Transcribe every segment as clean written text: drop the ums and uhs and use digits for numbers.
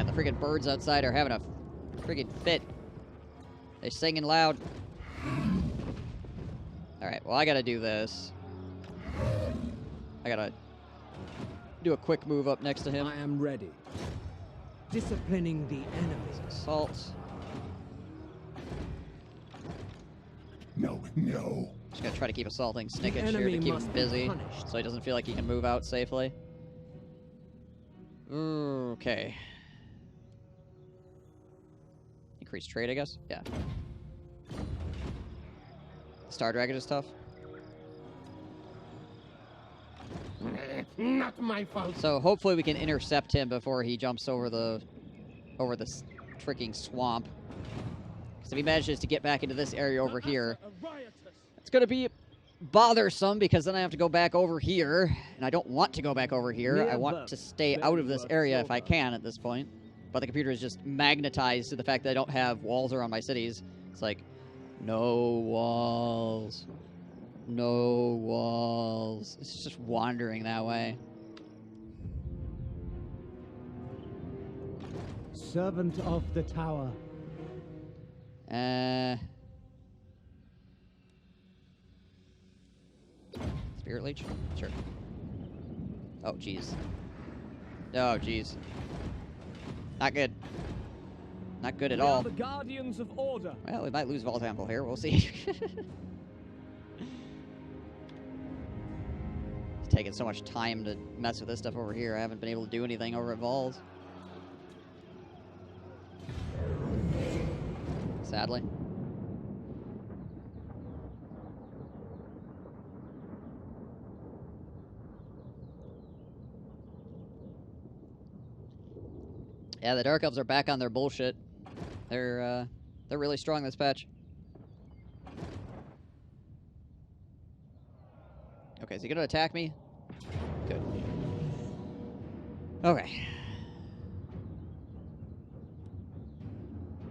Man, the freaking birds outside are having a freaking fit. They're singing loud. Alright, well, I gotta do this. I gotta do a quick move up next to him. I am ready. Disciplining the enemy. Assault. No, no. Just gonna try to keep assaulting Snickage here to keep him busy, so he doesn't feel like he can move out safely. Okay. Increase trade, I guess? Yeah. Star Dragon is tough. Not my fault. So hopefully we can intercept him before he jumps over the freaking swamp. Because if he manages to get back into this area over here, it's going to be bothersome because then I have to go back over here, and I don't want to go back over here. I want to stay out of this area if I can at this point. But the computer is just magnetized to the fact that I don't have walls around my cities. It's like, no walls. No walls. It's just wandering that way. Servant of the tower. Spirit Leech? Sure. Oh, jeez. Oh, jeez. Not good. Not good at all. The guardians of order. Well, we might lose Voltample here. We'll see. It's taking so much time to mess with this stuff over here. I haven't been able to do anything over at Vols. Sadly. Yeah, the Dark Elves are back on their bullshit. They're really strong this patch. Okay, is he gonna attack me? Good. Okay.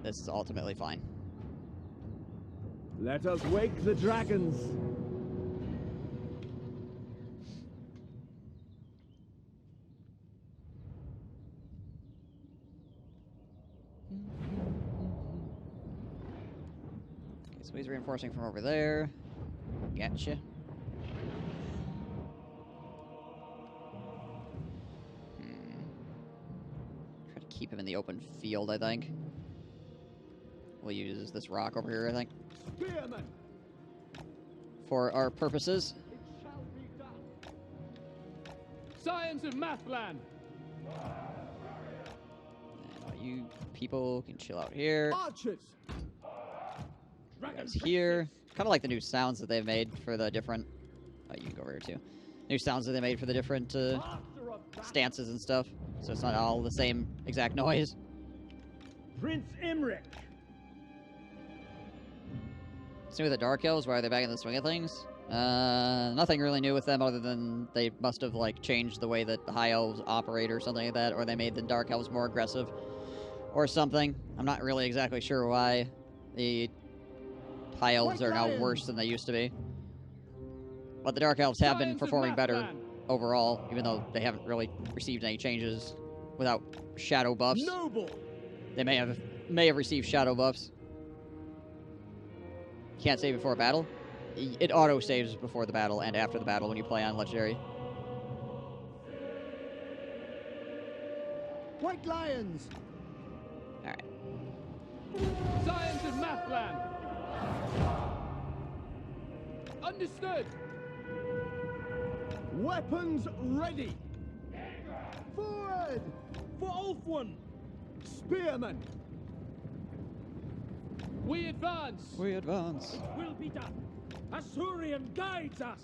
This is ultimately fine. Let us wake the dragons. Okay, so he's reinforcing from over there. Gotcha. Try to keep him in the open field, I think. We'll use this rock over here, I think. Spearman. For our purposes. It shall be done. Science of Mathland. And you people can chill out here. Archers. You guys here. Kind of like the new sounds that they've made for the different... you can go over here too. New sounds that they made for the different stances and stuff. So it's not all the same exact noise. Prince Imric. What's new with the Dark Elves? Why are they back in the swing of things? Nothing really new with them other than they must have like changed the way that the High Elves operate or something like that, or they made the Dark Elves more aggressive or something. I'm not really exactly sure why the High Elves are now worse than they used to be. But the Dark Elves have been performing better overall, even though they haven't really received any changes without shadow buffs. Noble. They may have received shadow buffs. Can't save before a battle. It auto-saves before the battle and after the battle when you play on Legendary. White Lions. Alright. Science of Mathland. Understood. Weapons ready. Forward. For Ulfwin. Spearmen. We advance. We advance. Will be done. Asurian guides us.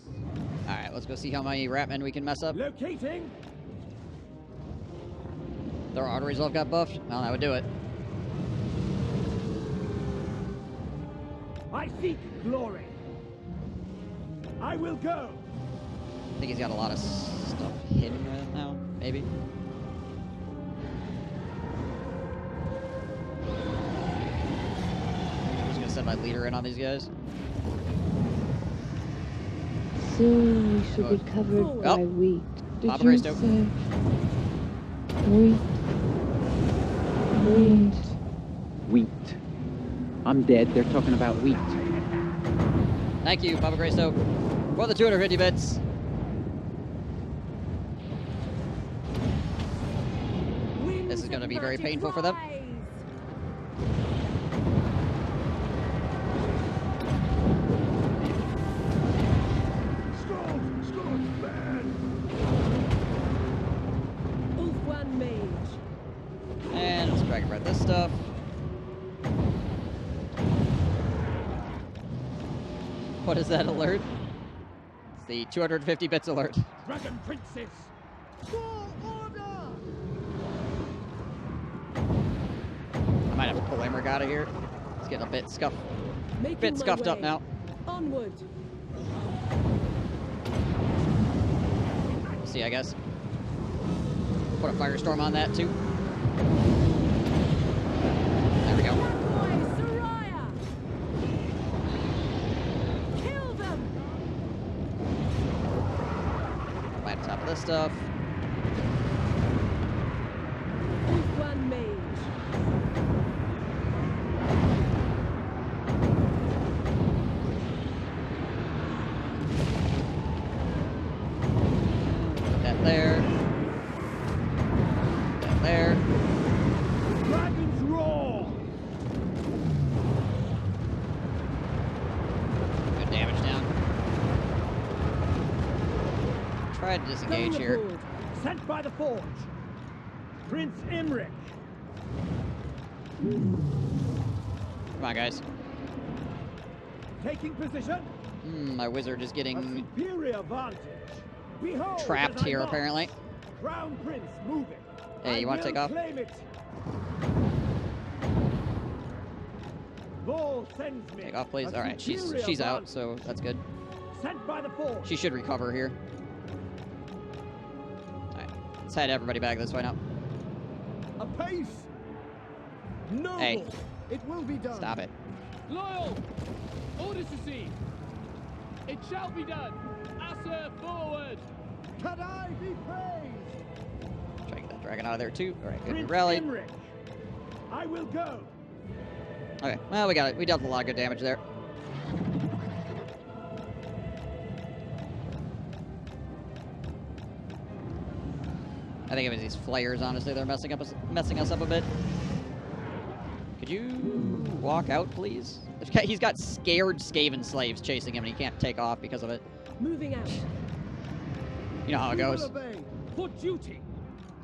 Alright, let's go see how many Ratmen we can mess up. Locating. Their auto resolve got buffed. Well, that would do it. I seek glory. I will go. I think he's got a lot of stuff hidden right now, maybe. I'm just gonna send my leader in on these guys. Soon we should be covered by wheat. Did Papa you Graystoke. say wheat? Wheat. Wheat. I'm dead. They're talking about wheat. Thank you, Papa Grayso, for the 250 bits. This is going to be very painful for them. And let's drag right this stuff. What is that alert? It's the 250 bits alert. Dragon Princess! For order! I might have to pull Emmerich out of here. It's getting a bit scuffed. Bit scuffed up now. Onward. See, I guess. Put a firestorm on that too. There we go. Kill them! Right on top of this stuff. One mage. Put that there. Put that there. Dragon's roar! Good damage down. Try to disengage here. Sent by the forge. Prince Emmerich. Come on, guys. Taking position. My wizard is A getting superior vantage. Behold, trapped as I here, march. apparently. Crown Prince moving. Hey, you want to take off? Claim it. Vol sends me. Take off, please. A All right, she's superior out, vantage. so that's good. Sent by the forge. She should recover here. All right, let's head everybody back this way now. A pace. Noble. Hey. It will be done. Stop it. Loyal! Orders received! It shall be done! Asser forward! Can I be praised? Try to get that dragon out of there too. All right, good. We Prince rallied. Emmerich. I will go. Okay, well, we got it. We dealt a lot of good damage there. I think it was these flares, honestly, they're messing us up a bit. Could you walk out, please? He's got scared Skaven slaves chasing him, and he can't take off because of it. Moving out. You know how it We will goes. obey. For duty.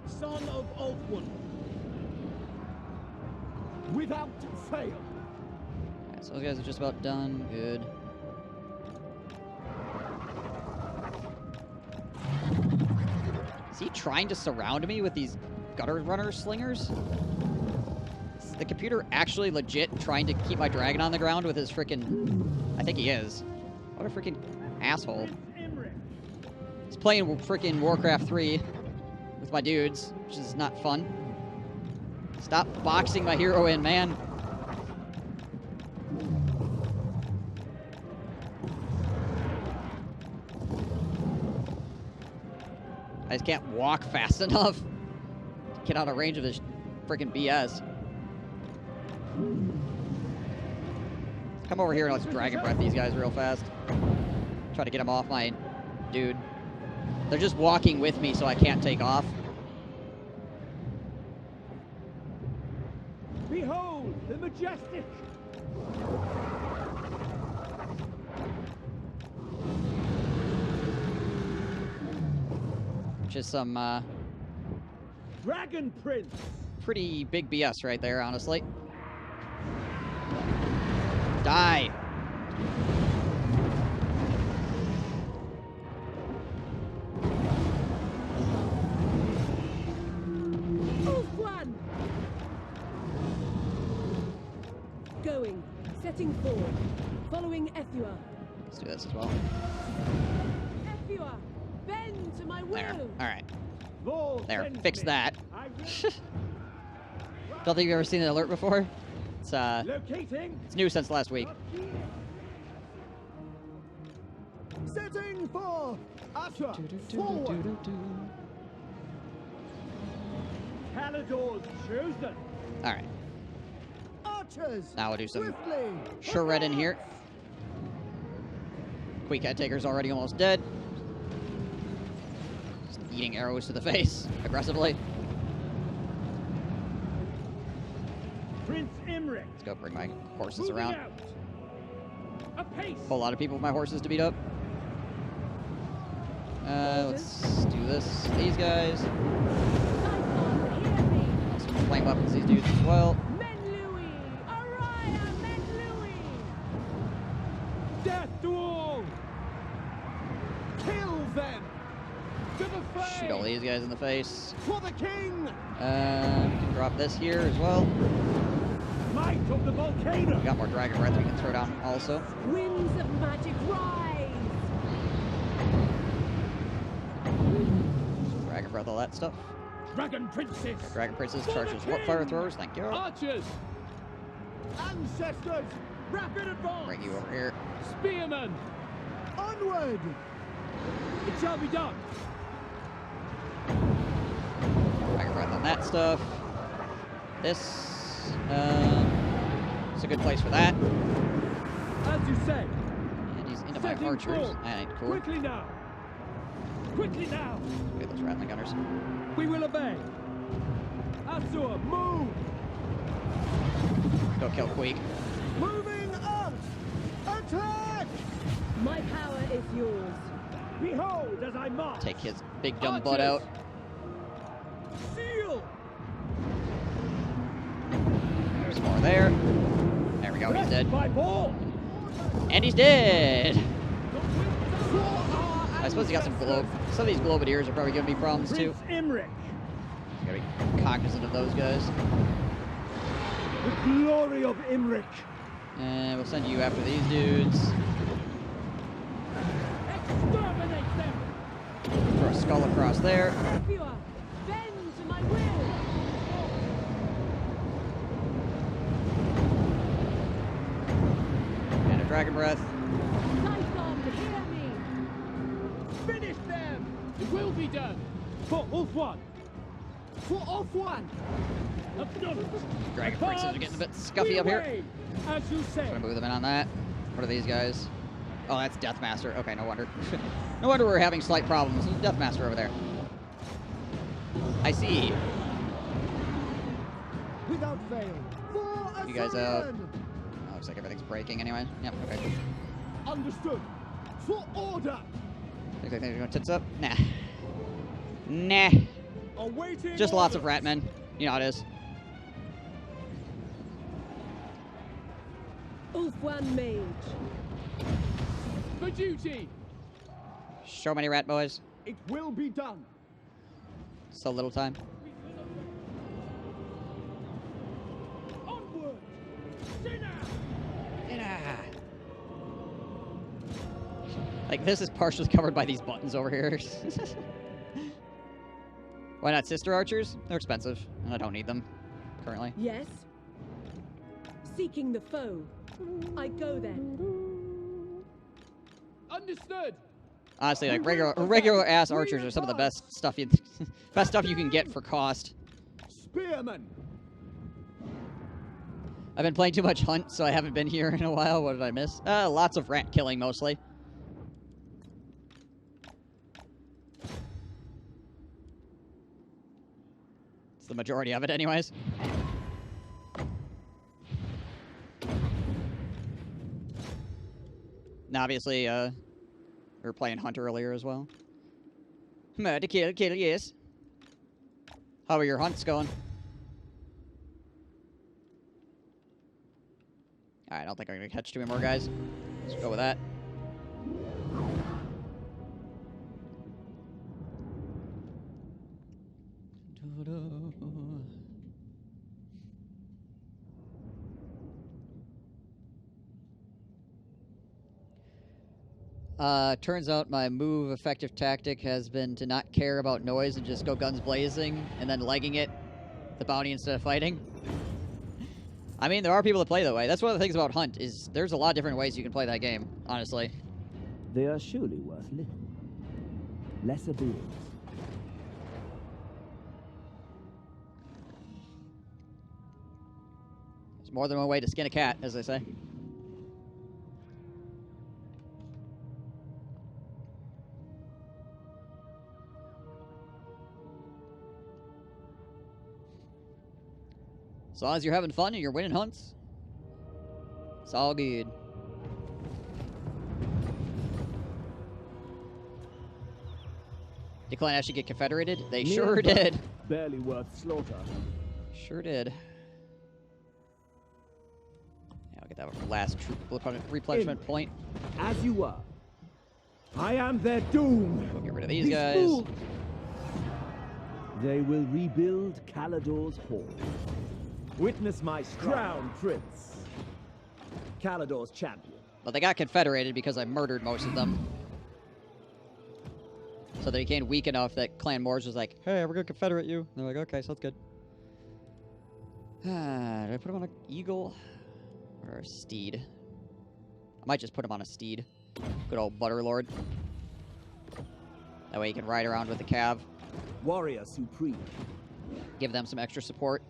Son of Ulfwin. Without fail. Okay, so those guys are just about done. Good. Is he trying to surround me with these gutter runner slingers? Is the computer actually legit trying to keep my dragon on the ground with his frickin'... I think he is. What a frickin' asshole. He's playing frickin' Warcraft 3 with my dudes, which is not fun. Stop boxing my hero in, man. I just can't walk fast enough to get out of range of this freaking BS. Come over here and let's dragon breath these guys real fast. Try to get them off my dude. They're just walking with me so I can't take off. Behold the majestic. Which is some Dragon Prince. pretty big BS right there, honestly. Die. Ulfwan. Going. Setting forward. Following Ethua. Let's do this as well. Ethua. Bend to my will. There. All right. Vol There. sends Fix me. that. I will. Don't think you've ever seen the alert before. It's Locating. it's new since last week. Setting for Asher. Forward. Caledor's chosen. All right. Archers! Now we'll do some Swiftly! shred in here. Quick head taker's already almost dead. Just eating arrows to the face aggressively. Prince Imric! Let's go bring my horses Moving around. out. Apace! A whole lot of people with my horses to beat up. Let's do this. These guys. Some flame weapons, these dudes as well. Men Louis! Araya Men Louis! Death to all! Kill them! To the fray! Shoot all these guys in the face. For the king! Can drop this here as well. Might of the volcano! We got more dragon breath we can throw down also. Winds of magic rise! Dragon breath, all that stuff. Dragon princess! Dragon princess For the charges king! fire throwers, thank you. Archers! Ancestors! Rapid advance! Bring you over here. Spearmen! Onward! It shall be done! Dragon breath on that stuff. This, it's a good place for that. As you say! And he's into my Setting archers. forth. That ain't cool. Quickly now! Quickly now! Get those rattling gunners. We will obey! Asur, move! Go kill Queek. Moving out! Attack! My power is yours. Behold as I march! Take his big dumb butt out. Seal! There's more there. There we go, he's dead. By ball! And he's dead! I suppose he got some globe. Some of these globadiers are probably giving me problems too. Prince Imric! Gotta be cognizant of those guys. The glory of Imric! And we'll send you after these dudes. Exterminate them! Throw a skull across there. Pure, bend to my will. And a dragon breath. Typhon, hear me. Finish them! It will be done! For Ulfwan! For Ulfwan! Dragon princess are getting a bit scuffy up here. As you say. I'm gonna move them in on that. What are these guys? Oh, that's Deathmaster. Okay, no wonder. No wonder we're having slight problems. There's Deathmaster over there. I see. Without fail. For You guys out. Assyrian! Oh, looks like everything's breaking anyway. Yep, okay, cool. Understood. For order. Think they're going tits up? Nah. Nah. Awaiting Just lots of orders. rat men. You know how it is. Ulfwan Mage. For duty! So many rat boys. It will be done. So little time. Onward. Dinner. Like, this is partially covered by these buttons over here. Why not sister archers? They're expensive, and I don't need them currently. Yes. Seeking the foe. I go then. Understood! Honestly, like regular ass archers are some of the best stuff you can get for cost. Spearmen. I've been playing too much Hunt, so I haven't been here in a while. What did I miss? Lots of rat killing mostly. It's the majority of it, anyways. Now, obviously, we were playing Hunt earlier as well. Murder, kill, yes. How are your hunts going? Alright, I don't think I'm going to catch too many more guys. Let's go with that. Turns out my move effective tactic has been to not care about noise and just go guns blazing and then legging it, the bounty instead of fighting. I mean, there are people that play that way. That's one of the things about Hunt, is there's a lot of different ways you can play that game, honestly. They are surely worth little. Lesser beings. More than one way to skin a cat, as they say. As long as you're having fun and you're winning hunts, it's all good. Did Clan actually get confederated? They sure did. Barely worth slaughter. Sure did. Yeah, I'll get that last replenishment point. As you were. I am their doom. We'll get rid of these guys. Fools. They will rebuild Caledor's hall. Witness my crown prince. Caledor's champion. But they got confederated because I murdered most of them. So they became weak enough that Clan Moors was like, hey, we're gonna confederate you. And they're like, okay, sounds good. Did I put him on an eagle? Or a steed? I might just put him on a steed. Good old Butterlord. That way he can ride around with the cav. Warrior supreme. Give them some extra support.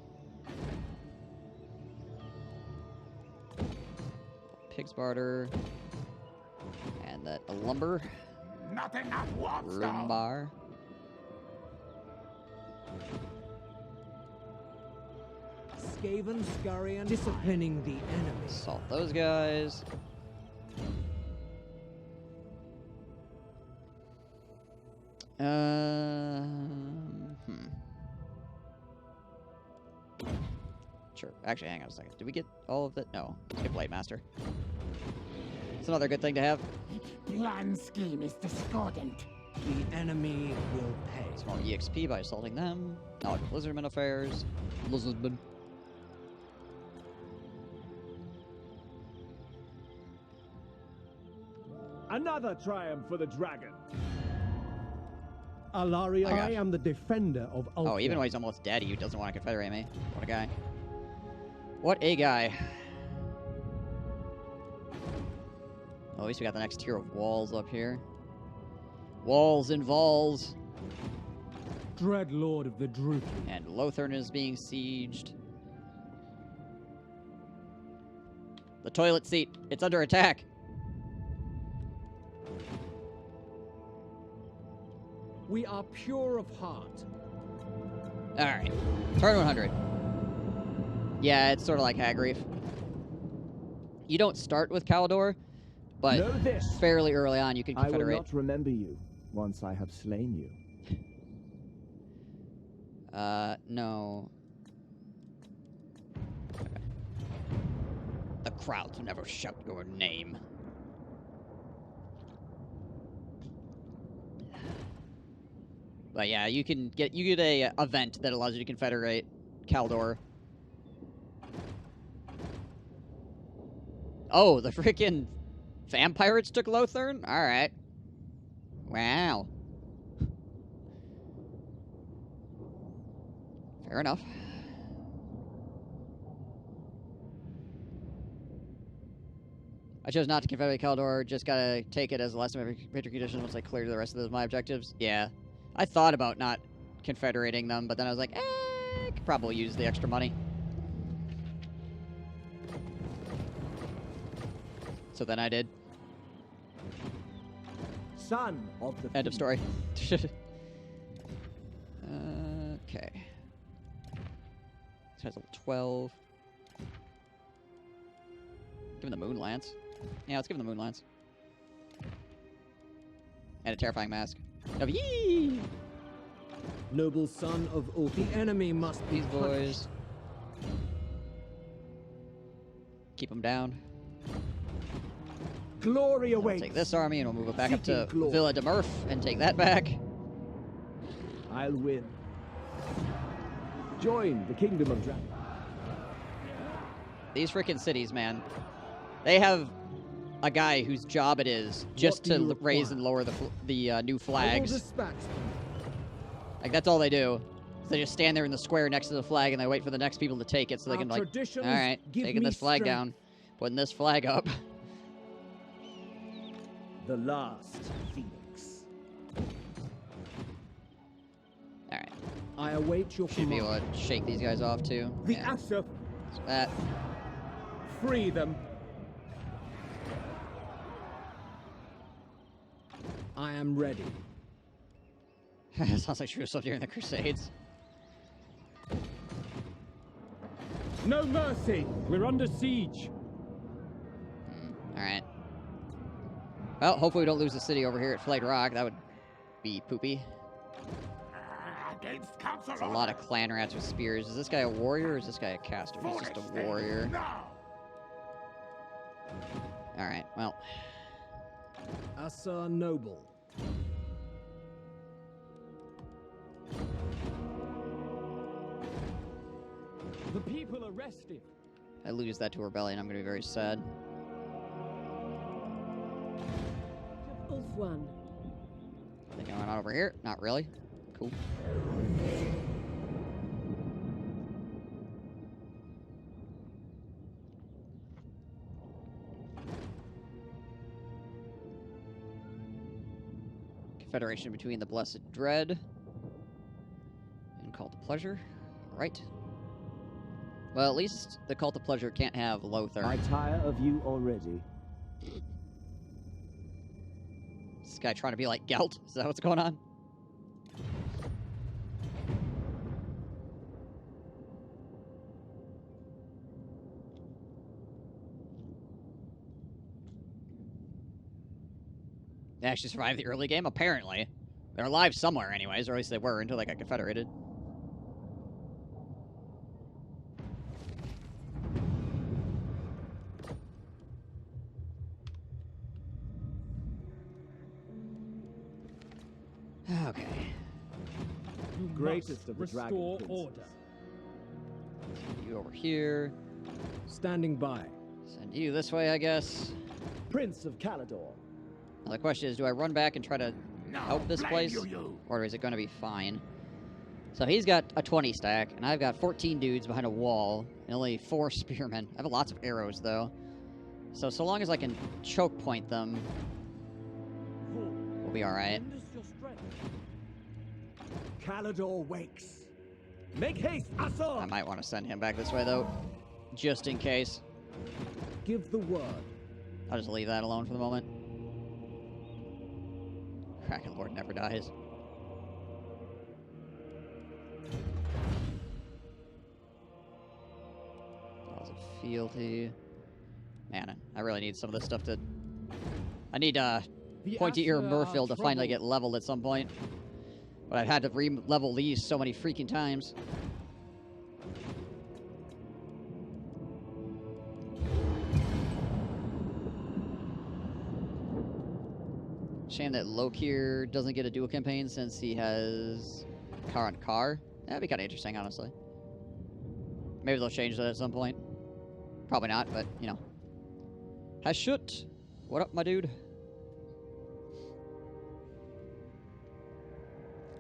Pig's barter. And that lumber. Not enough warmth, Room bar. Skaven scurrying, disciplining the enemy. Assault those guys. Sure. Actually, hang on a second. Did we get all of that? No. Let's get Blade Master. It's another good thing to have. Plan scheme is discordant. The enemy will pay. Some more EXP by assaulting them. Knowledge of Lizardman affairs. Lizardman. Another triumph for the dragon. Alaria, Oh, gosh. I am the defender of Ultron. Oh, even though he's almost dead, he doesn't want to confederate me. What a guy. What a guy. Well, at least we got the next tier of walls up here. Walls and Vols. Dread Lord of the Druid. And Lothern is being sieged. The toilet seat. It's under attack. We are pure of heart. Alright. Turn 100. Yeah, it's sort of like Hag Reef. You don't start with Caledor, but Know this. fairly early on you can I will confederate. not remember you once I have slain you. No. Okay. The crowds never shout your name. But yeah, you get a event that allows you to confederate Caledor. Oh, the freaking vampires took Lothern? Alright. Wow. Fair enough. I chose not to confederate Caledor, just gotta take it as a lesson of victory condition once I clear the rest of my objectives. Yeah. I thought about not confederating them, but then I was like, I could probably use the extra money. So then I did. Son of the End of story. Okay. This has level 12. Give him the Moon Lance. Yeah, let's give him the Moon Lance. And a terrifying mask. Of yee! Noble son of Ulf. The enemy must be These boys. Keep them down. glory We'll awaits. take this army and we'll move it back up to Seeking glory. Villa de Murph and take that back. I'll win. Join the kingdom of dragon. These freaking cities, man. They have a guy whose job it is just do you to raise require? and lower the new I will flags. dispatch them. Like, that's all they do. So they just stand there in the square next to the flag and they wait for the next people to take it so they Our can, like, traditions alright, give taking me this flag strength. down, putting this flag up. The last phoenix. Alright. I await your Should be command. able to shake these guys off, too. The Yeah, Asher. that. free them. I am ready. Sounds like she was up during the Crusades. No mercy! We're under siege. Alright. Well, hopefully we don't lose the city over here at Flayed Rock. That would be poopy. Against council It's a lot of clan rats with spears. Is this guy a warrior or is this guy a caster? He's just a warrior. Alright, well. Assa Noble. The people are restive. If I lose that to rebellion, I'm going to be very sad. Ulf one. Think I went on over here? Not really. Cool. Confederation between the Blessed Dread and Cult of Pleasure. Right. Well, at least the Cult of Pleasure can't have Lothar. I tire of you already. This guy trying to be like Gelt? Is that what's going on? They actually survived the early game? Apparently. They're alive somewhere anyways, or at least they were until they got confederated. Okay. Greatest of the Restore dragon princes. order. Send you over here. Standing by. Send you this way, I guess. Prince of Caledor. Now the question is, do I run back and try to help this place? Or is it going to be fine? So he's got a 20 stack, and I've got 14 dudes behind a wall, and only 4 spearmen. I have lots of arrows, though. So long as I can choke point them, we'll be alright. Caledor wakes. Make haste, Assa! I might want to send him back this way, though, just in case. Give the word. I'll just leave that alone for the moment. Kraken Lord never dies. That was a fealty. Man, I really need some of this stuff to... I need Pointy Ear Murfield to finally get leveled at some point. But I've had to re-level these so many freaking times. Shame that Lokir doesn't get a dual campaign since he has car on car. That'd be kind of interesting, honestly. Maybe they'll change that at some point. Probably not, but, you know. Hashut! What up, my dude?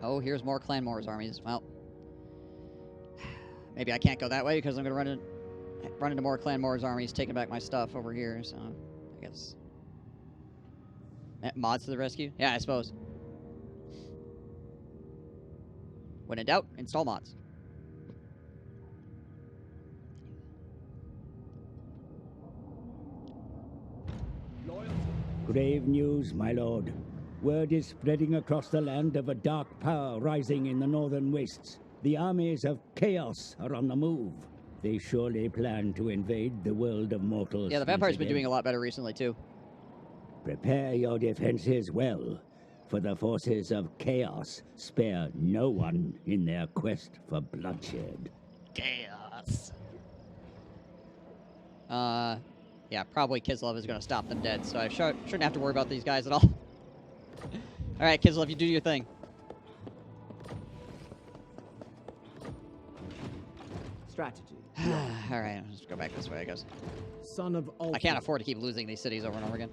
Oh, here's more Clan Moors armies. Well, maybe I can't go that way because I'm going to run into more Clan Moors armies taking back my stuff over here, so I guess... Mods to the rescue? Yeah, I suppose. When in doubt, install mods. Grave news, my lord. Word is spreading across the land of a dark power rising in the northern wastes. The armies of chaos are on the move. They surely plan to invade the world of mortals. Yeah, the vampire's been doing a lot better recently, too. Prepare your defenses well, for the forces of chaos spare no one in their quest for bloodshed. Chaos. Yeah, probably Kislev is going to stop them dead, so I shouldn't have to worry about these guys at all. Alright, Kislev, you do your thing. Strategy. Alright, I'll just go back this way, I guess. Son of Ulf. I can't afford to keep losing these cities over and over again.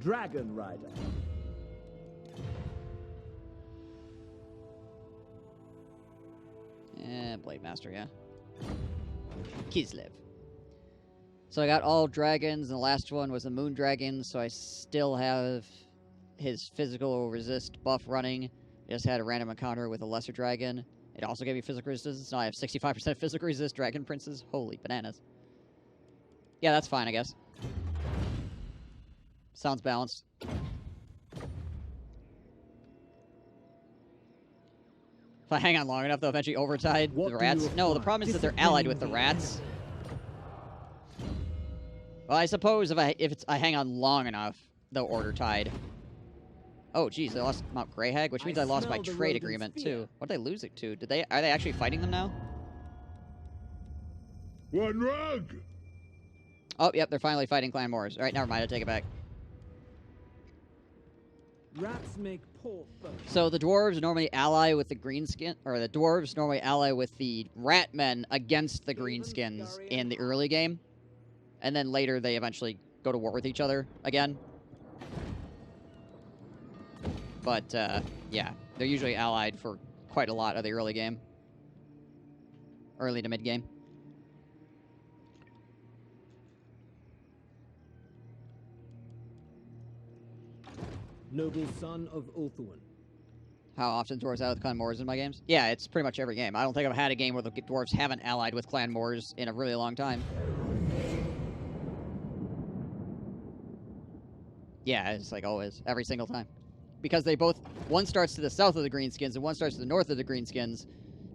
Dragon Rider. Blade Master, yeah. Kislev. So I got all dragons, and the last one was a moon dragon, so I still have his physical resist buff running. I just had a random encounter with a lesser dragon. It also gave me physical resistance, so I have 65% physical resist dragon princes. Holy bananas. Yeah, that's fine, I guess. Sounds balanced. If I hang on long enough, they'll eventually overtide What the do rats. you No, the acquire? problem is that they're allied with the rats. Well, I suppose if I hang on long enough, they'll order tide. Oh, geez, I lost Mount Greyhag, which means I lost my smell the trade rodent's agreement fear. too. What did they lose it to? Are they actually fighting them now? One rug! Oh, yep, they're finally fighting Clan Moors. All right, never mind, I take it back. Rats make poor folk. So the dwarves normally ally with the greenskin, or the dwarves normally ally with the rat men against the greenskins in the early game, and then later they eventually go to war with each other again. But yeah, they're usually allied for quite a lot of the early game, early to mid game. Noble son of Ulthuan. How often dwarves ally with Clan Moors in my games? Yeah, it's pretty much every game. I don't think I've had a game where the dwarves haven't allied with Clan Moors in a really long time. Yeah, it's like always, every single time. Because they both, one starts to the south of the Greenskins and one starts to the north of the Greenskins,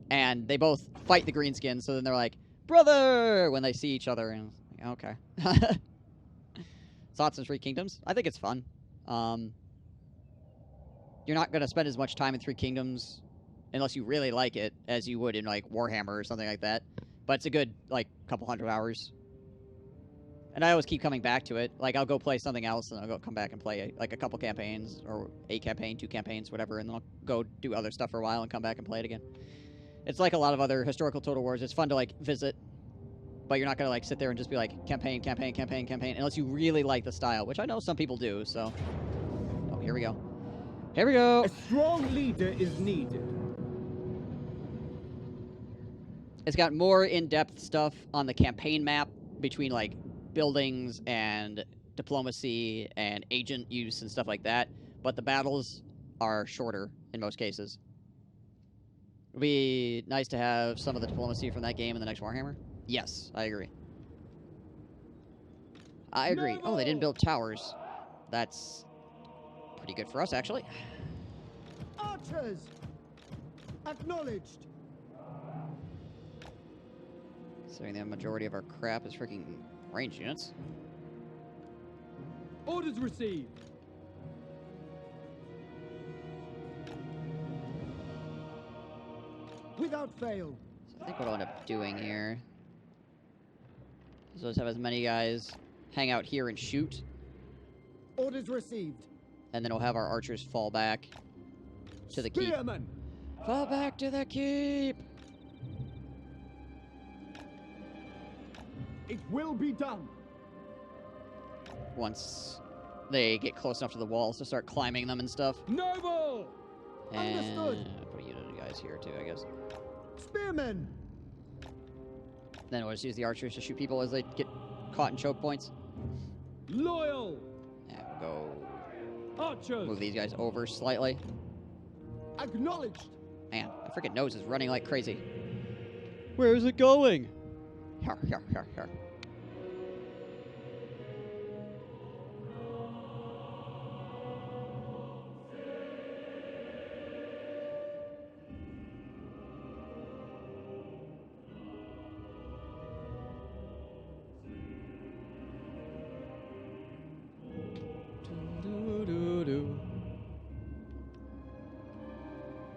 and they both fight the Greenskins, so then they're like, brother, when they see each other, and okay. Thoughts on Three Kingdoms? I think it's fun. You're not going to spend as much time in Three Kingdoms, unless you really like it, as you would in, like, Warhammer or something like that. But it's a good, like, couple hundred hours. And I always keep coming back to it. Like, I'll go play something else, and I'll come back and play, like, a couple campaigns, or a campaign, 2 campaigns, whatever, and then I'll go do other stuff for a while and come back and play it again. It's like a lot of other historical Total Wars. It's fun to, like, visit, but you're not going to, like, sit there and just be like, campaign, campaign, campaign, campaign, unless you really like the style, which I know some people do, so... Oh, here we go. Here we go! A strong leader is needed. It's got more in-depth stuff on the campaign map between, like, buildings and diplomacy and agent use and stuff like that, but the battles are shorter in most cases. It would be nice to have some of the diplomacy from that game in the next Warhammer. Yes, I agree. I agree. Oh, they didn't build towers. That's pretty good for us, actually. Archers! Acknowledged! Considering the majority of our crap is freaking range units. Orders received. Without fail. So I think what I'll end up doing here is just have as many guys hang out here and shoot, Orders received. and then we'll have our archers fall back to the keep. Spearmen! Fall back to the keep! It will be done. Once they get close enough to the walls to start climbing them and stuff. Noble! And Understood. put a unit of guys here too, I guess. Spearmen! Then we'll just use the archers to shoot people as they get caught in choke points. Loyal! And we'll go Archers! move these guys over slightly. Acknowledged. Man, my freaking nose is running like crazy. Where is it going? Here, here, here, here.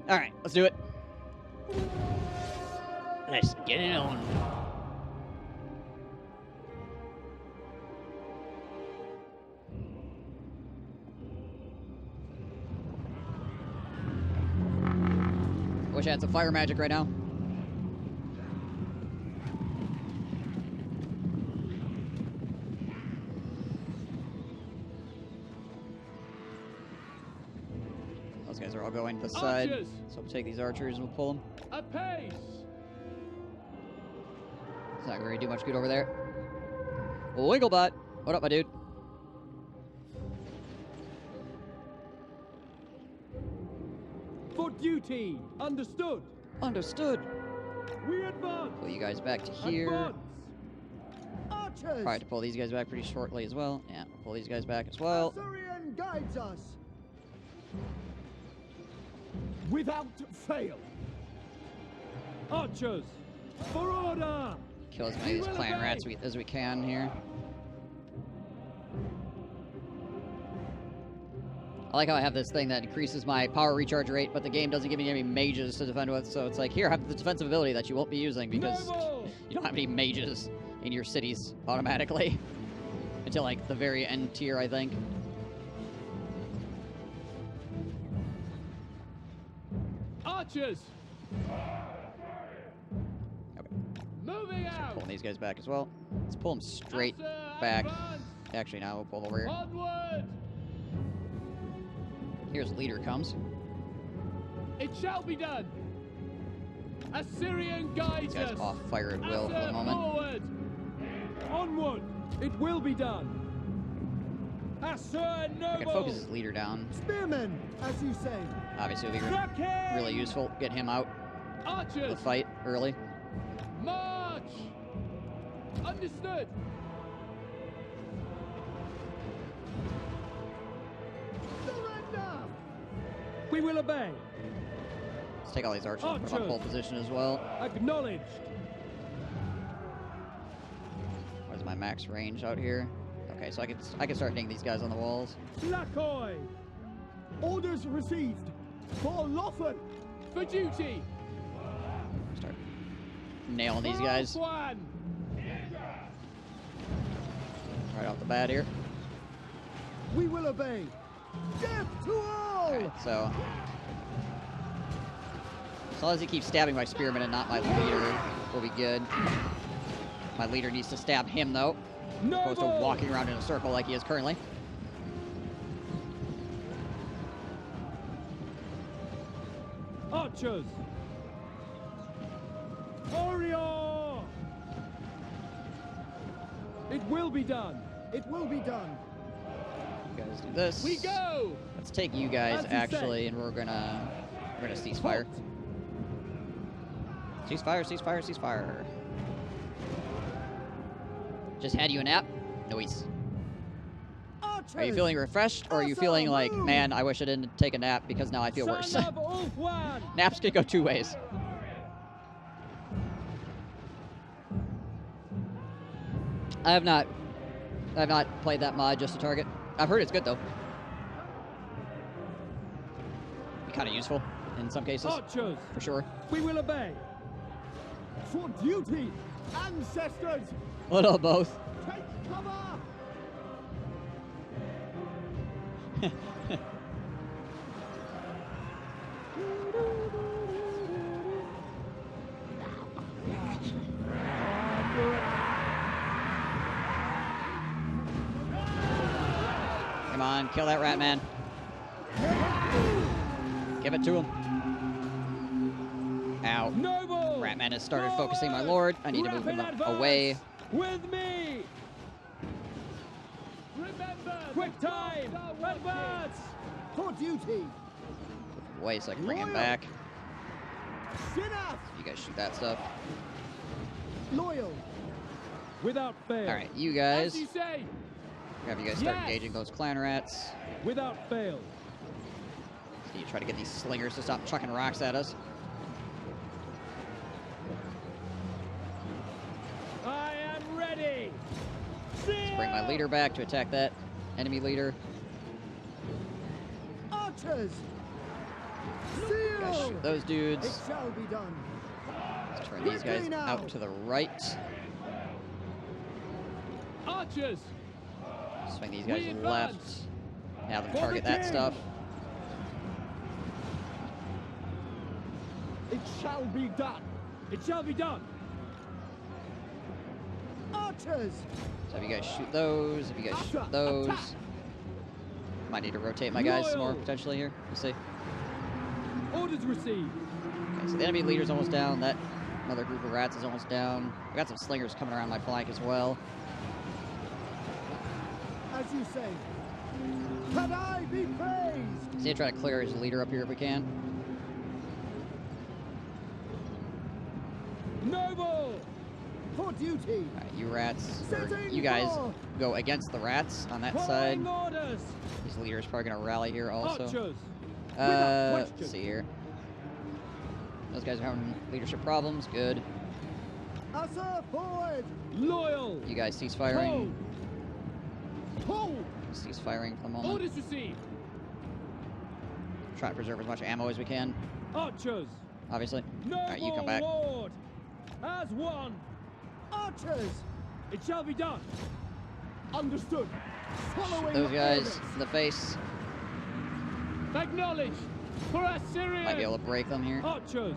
All right, let's do it. Let's get it on. Wish I had some fire magic right now. Those guys are all going to the side. Archers! So we'll take these archers and we'll pull them. Apace! It's not going to do much good over there. Wigglebot. What up, my dude? For duty! Understood! Understood. We advance! Pull you guys back to here. Advance! Probably have to pull these guys back pretty shortly as well. Yeah, pull these guys back as well. Azurian guides us. Without fail. Archers, for order! Kill as many of these clan rats as we can here. I like how I have this thing that increases my power recharge rate, but the game doesn't give me any mages to defend with, so it's like, here, have the defensive ability that you won't be using because you don't have any mages in your cities automatically. Until, like, the very end tier, I think. Archers! Okay. Moving So out! pulling these guys back as well. Let's pull them straight back. Actually, now we'll pull them over here. Onward! Here's leader comes. It shall be done! Assyrian These guides guys us! off fire at will for the moment. Forward! Onward! It will be done! Assur I noble! can focus his leader down. Spearmen, as you say. Obviously, it'll be really useful. Get him out of Archers! the fight early. March! Understood! Surrender! We will obey! Let's take all these archers and put them on pole position as well. Acknowledged! Where's my max range out here? Okay, so I can start hitting these guys on the walls. Lakoy! Orders received. For Loffen. For duty! Start nailing these guys One! right off the bat here. We will obey. Death to all! Alright, so as long as he keeps stabbing my spearman and not my leader, we'll be good. My leader needs to stab him though, as opposed to walking around in a circle like he is currently. Archers! Orior! It will be done! It will be done. You guys do this. We go! Let's take you guys As you actually, say. and we're gonna cease fire. Cease fire, cease fire, cease fire. Just had you a nap? Noise. Archers! Are you feeling refreshed, or are you feeling like, man, I wish I didn't take a nap because now I feel worse? Son of Ulfwan! Naps can go two ways. I have not played that mod just to target. I've heard it's good though. Kind of useful in some cases, Archers! for sure. We will obey! For duty! Ancestors! A little of both. Take cover! Come on, kill that rat man. Give it to him. Ow. Noble! Ratman has started focusing my lord. I need to move him Rapid advance! away. With me! Remember! Quick time! Advance! For duty! Away so I can bring him back. Enough! You guys shoot that stuff. Loyal! Without fail! All right, you As guys. you say! Have you guys start Yes! engaging those clan rats. Without fail! So you try to get these slingers to stop chucking rocks at us. I am ready! Let's bring my leader back to attack that enemy leader. Archers! You guys Seal! shoot those It dudes. shall be done. Let's turn these guys Quickly now! out to the right. Archers! Swing these guys We left. advance! Have them For the target that king! stuff. It shall be done. It shall be done! Archers! So if you guys shoot those, if you guys shoot Attack! those. Attack! Might need to rotate my guys some more Loyal! potentially here. We'll see. Orders received! Okay, so the enemy leader's almost down. That another group of rats is almost down. I got some slingers coming around my flank as well. As you say. Can I be praised? So you try to clear his leader up here if we can. Noble! For duty. All right, you rats, or Setting you guys for- go against the rats on that side. Following orders. These leaders probably gonna rally here also. Archers. Let's question. see here. Those guys are having leadership problems. Good. Asa forward. Loyal. You guys cease firing. Hold. Cease firing for the moment. Orders received. Try to preserve as much ammo as we can, Archers. obviously. No All right, you come back. Lord. As one. Archers. It shall be done. Understood. Following Those guys orders. in the face. Acknowledged. For Assyrian. Might be able to break them here. Archers.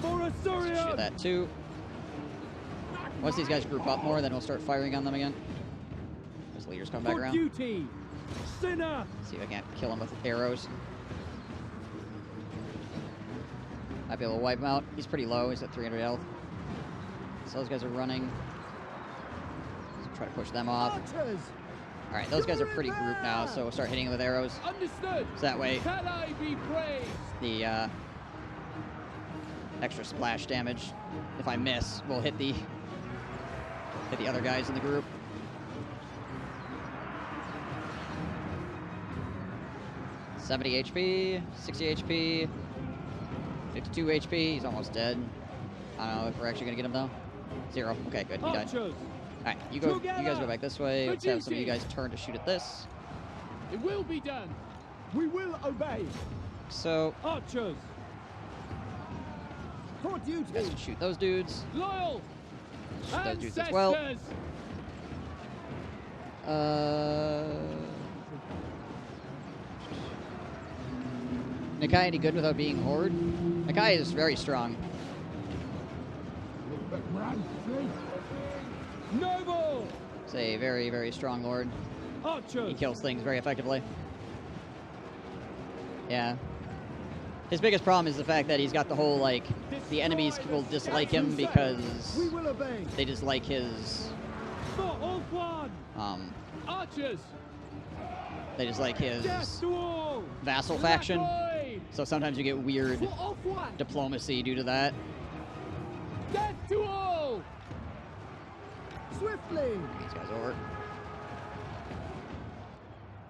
For Let's Assyrian. shoot that too. Once these guys group up more, then we'll start firing on them again. Those leaders come back For around. duty. Sinner. See if I can't kill him with arrows. Might be able to wipe him out. He's pretty low. He's at 300 health. So those guys are running. So try to push them off. Archers. All right, those guys are pretty grouped now, so we'll start hitting them with arrows. Understood. So that way, Can I be praised? the extra splash damage, if I miss, will hit the other guys in the group. $70 HP, 60 HP, 52 HP. He's almost dead. I don't know if we're actually gonna get him though. 0. Okay, good. He died. Archers. All right, you guys go back this way. Let's have some of you guys turn to shoot at this. It will be done. We will obey. So Archers. For you guys duty. can shoot those dudes. Loyal. Shoot those dudes as well. Ancestors. Nakai any good without being Horde? Nakai is very strong. Noble. He's a very, very strong Lord. He Archers. kills things very effectively. Yeah. His biggest problem is the fact that he's got the whole, like, the enemies will dislike him because We will obey. they dislike his, For all one. Archers. they dislike his Death to all. vassal faction. Lacoin. So sometimes you get weird For all one. diplomacy due to that. Death to all. Swiftly. These guys over.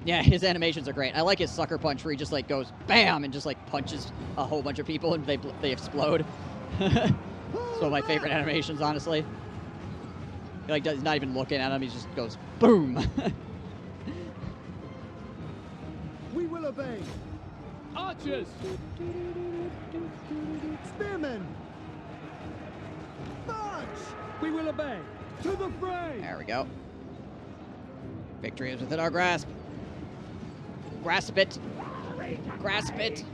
Yeah, his animations are great. I like his sucker punch where he just like goes BAM and just like punches a whole bunch of people and they explode. It's one of my favorite animations, honestly. He like does not even looking at him. He just goes boom. We will obey. Archers. Spearmen. March. We will obey. To the fray. There we go. Victory is within our grasp. Grasp it. Grasp it.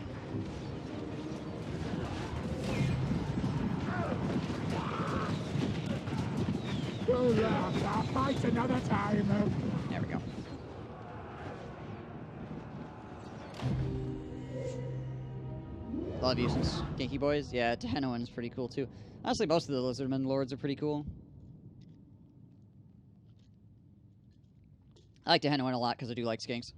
Too long. I'll fight another time. There we go. Love you some skinky boys. Yeah, Tehenoan's pretty cool too. Honestly, most of the Lizardmen lords are pretty cool. I like Tehenoan a lot because I do like skinks.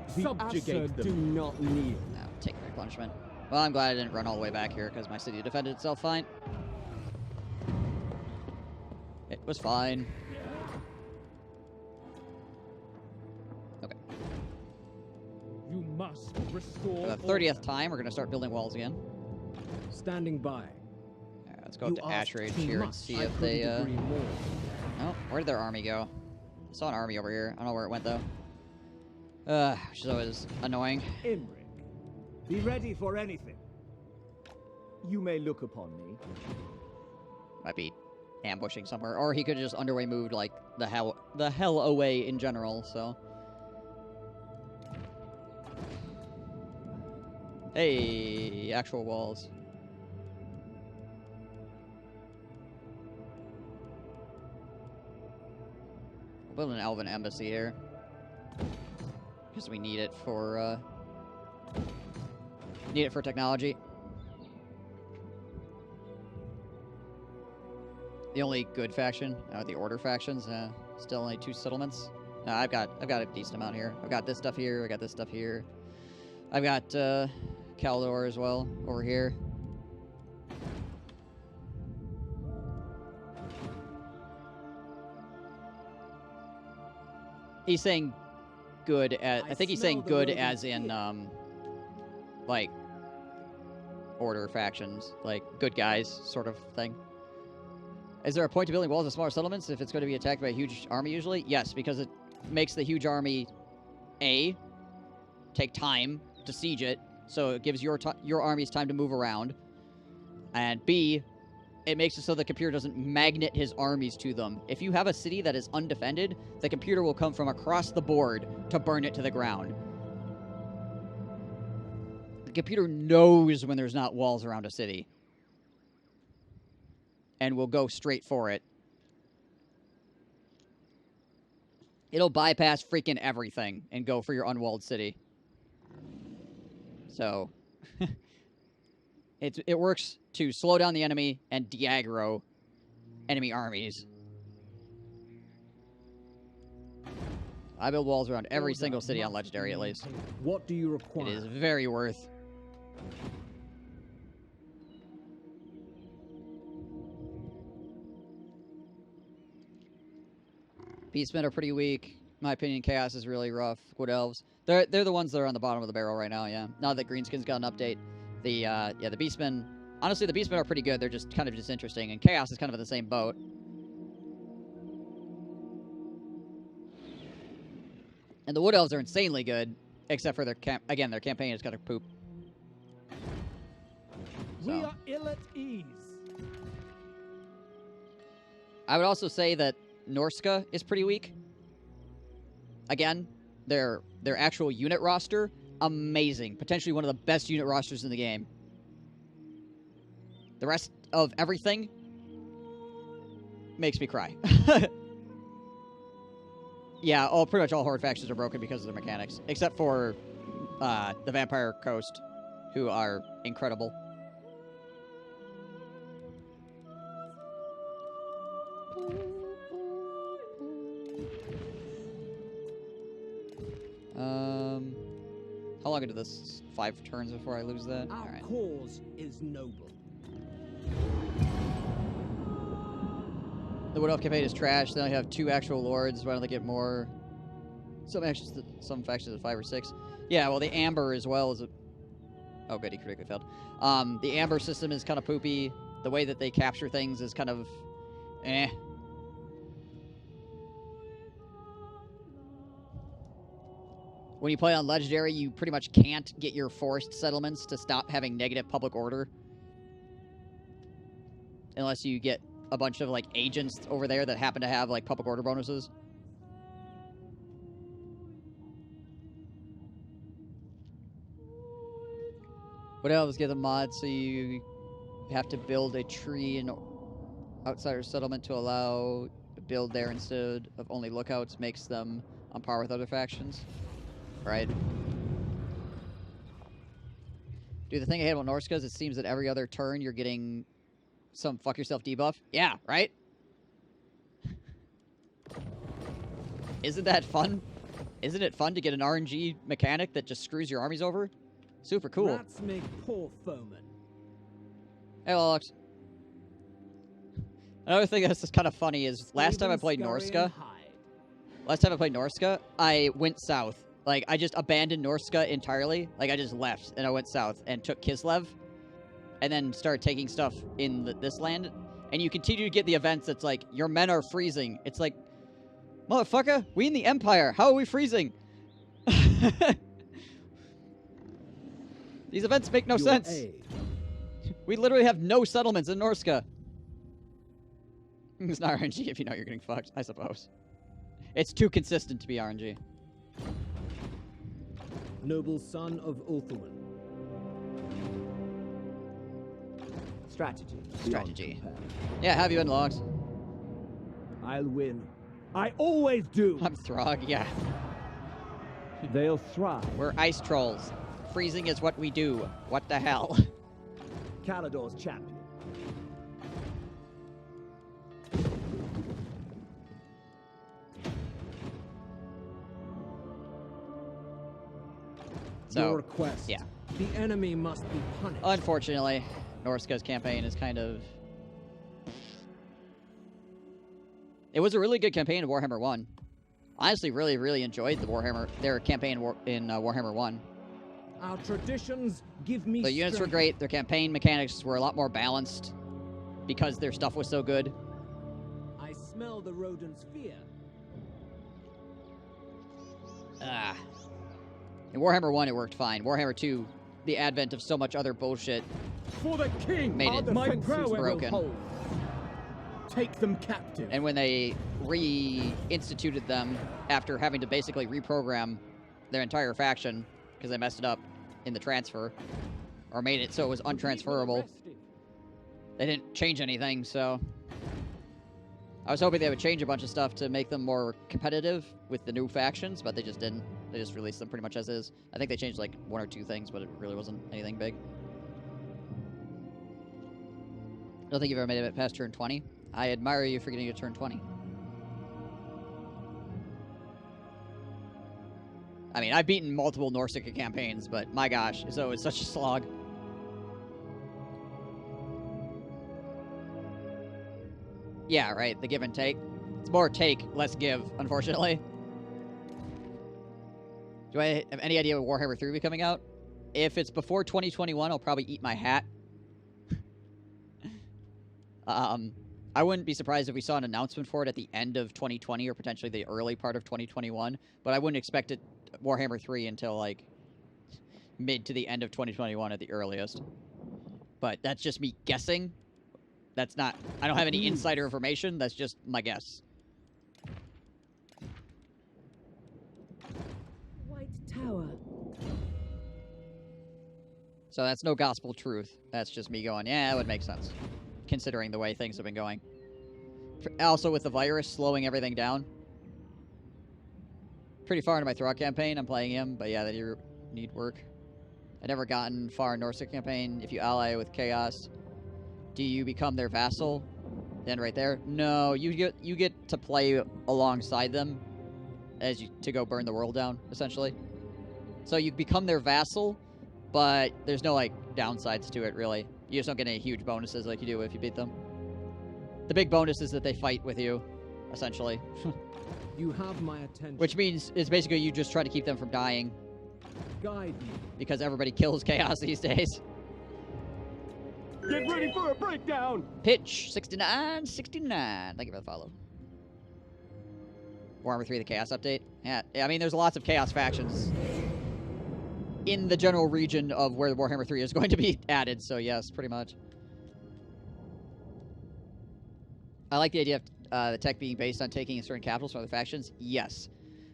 Subjugate them. Do not kneel. No, take my punishment. Well, I'm glad I didn't run all the way back here because my city defended itself fine. It was fine. Okay. You must restore. For the 30th time, we're going to start building walls again. Standing by. Alright, let's go up to Ashrage here and see if they, Oh, where did their army go? I saw an army over here. I don't know where it went, though. Which is always annoying. Imric, be ready for anything. You may look upon me. Might be ambushing somewhere. Or he could have just underway moved, like, the hell away in general, so... Hey, actual walls. We'll build an elven embassy here. Because we need it for, technology. The only good faction, the Order factions, still only 2 settlements. No, I've got a decent amount here. I've got this stuff here. I got this stuff here. I've got Caledor as well over here. He's saying good as... I think he's saying good as in, like, order factions. Like, good guys sort of thing. Is there a point to building walls of smaller settlements if it's going to be attacked by a huge army usually? Yes, because it makes the huge army, A, take time to siege it, so it gives your armies time to move around. And B, it makes it so the computer doesn't magnet his armies to them. If you have a city that is undefended, the computer will come from across the board to burn it to the ground. The computer knows when there's not walls around a city. And will go straight for it. It'll bypass freaking everything and go for your unwalled city. So, it works to slow down the enemy and de-aggro enemy armies. I build walls around every single city on Legendary, at least. What do you require? It is very worth. Beastmen are pretty weak. In my opinion, Chaos is really rough. Wood Elves. They're the ones that are on the bottom of the barrel right now, yeah. Now that Greenskin's got an update. The Beastmen... Honestly, the Beastmen are pretty good. They're just kind of interesting. And Chaos is kind of in the same boat. And the Wood Elves are insanely good. Except for their their campaign is kind of poop. So. We are ill at ease. I would also say that Norska is pretty weak. Again, their actual unit roster, amazing. Potentially one of the best unit rosters in the game. The rest of everything makes me cry. Yeah, pretty much all Horde factions are broken because of their mechanics. Except for the Vampire Coast, who are incredible. How long into this? 5 turns before I lose that? Our Alright. cause is noble. The Wood Elf campaign is trash. They only have 2 actual lords. Why don't they get more? Some factions at 5 or 6. Yeah, well, the Amber as well is a... Oh, good, he critically failed. The Amber system is kind of poopy. The way that they capture things is kind of... eh. When you play on Legendary, you pretty much can't get your forced settlements to stop having negative public order. Unless you get a bunch of, like, agents over there that happen to have, like, public order bonuses. What else? Get the mod so you have to build a tree in outsider settlement to allow build there instead of only lookouts makes them on par with other factions. Right. Dude, the thing I hate about Norska is it seems that every other turn you're getting some fuck yourself debuff. Yeah, right? Isn't that fun? Isn't it fun to get an RNG mechanic that just screws your armies over? Super cool. Rats make poor foemen. Hey, Alex. Another thing that's just kind of funny is last time I played Norska, I went south. Like, I just abandoned Norska entirely. Like, I just left, and I went south and took Kislev, and then started taking stuff in this land. And you continue to get the events that's like, your men are freezing. It's like, motherfucker, we in the Empire. How are we freezing? These events make no sense. We literally have no settlements in Norska. It's not RNG if you know you're getting fucked, I suppose. It's too consistent to be RNG. Noble son of Ulthuan. Strategy. Yeah, have you in logs? I'll win. I always do. I'm Throg, yeah. They'll thrive. We're ice trolls. Freezing is what we do. What the hell? Caledor's champion. So, Your request. yeah. The enemy must be punished. Unfortunately, Norska's campaign is kind of... It was a really good campaign in Warhammer 1. Honestly, really, really enjoyed their campaign in Warhammer 1. Our traditions give me The units were strength. great. Their campaign mechanics were a lot more balanced because their stuff was so good. I smell the rodent's fear. In Warhammer 1, it worked fine. Warhammer 2, the advent of so much other bullshit For the king, made it my prowess broken. hold. Take them captive. And when they reinstituted them after having to basically reprogram their entire faction because they messed it up in the transfer, or made it so it was untransferable, they didn't change anything, so... I was hoping they would change a bunch of stuff to make them more competitive with the new factions, but they just didn't. They just released them pretty much as is. I think they changed like 1 or 2 things, but it really wasn't anything big. I don't think you've ever made it past turn 20. I admire you for getting to turn 20. I mean, I've beaten multiple Norsca campaigns, but my gosh, it's always such a slog. Yeah, right, the give and take. It's more take, less give, unfortunately. Do I have any idea what Warhammer 3 will be coming out? If it's before 2021, I'll probably eat my hat. I wouldn't be surprised if we saw an announcement for it at the end of 2020 or potentially the early part of 2021, but I wouldn't expect it Warhammer 3 until like mid to the end of 2021 at the earliest. But that's just me guessing. That's not... I don't have any insider information. That's just my guess. White Tower. So that's no gospel truth. That's just me going, yeah, that would make sense, considering the way things have been going. Also, with the virus slowing everything down. Pretty far into my Throg campaign, I'm playing him, but yeah, they do need work. I've never gotten far in Norsca campaign. If you ally with Chaos, do you become their vassal? Then right there. No, you get to play alongside them to go burn the world down, essentially. So you become their vassal, but there's no like downsides to it really. You just don't get any huge bonuses like you do if you beat them. The big bonus is that they fight with you, essentially. You have my attention. Which means it's basically you just try to keep them from dying. Guide me. Because everybody kills Chaos these days. Get ready for a breakdown! Pitch 6969. Thank you for the follow. Warhammer 3, the Chaos update. Yeah, I mean, there's lots of Chaos factions in the general region of where the Warhammer 3 is going to be added, so yes, pretty much. I like the idea of the tech being based on taking certain capitals from other factions. Yes.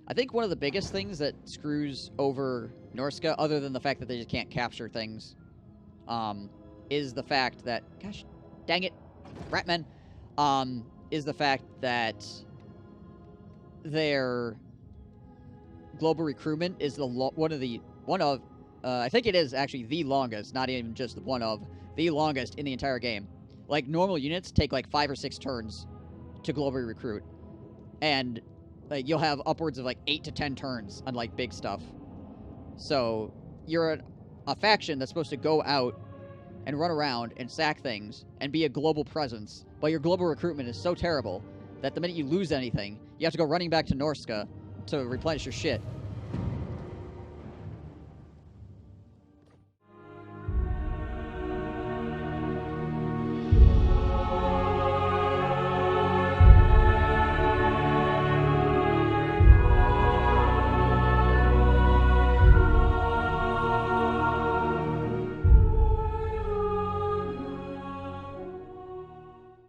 I think one of the biggest things that screws over Norsca, other than the fact that they just can't capture things, is the fact that... Gosh, dang it, Ratman. Is the fact that their global recruitment is the I think it is actually the longest, not even just one of, the longest in the entire game. Like, normal units take like 5 or 6 turns to globally recruit. And like you'll have upwards of like 8 to 10 turns on like big stuff. So you're a faction that's supposed to go out and run around and sack things and be a global presence, but your global recruitment is so terrible that the minute you lose anything, you have to go running back to Norsca to replenish your shit.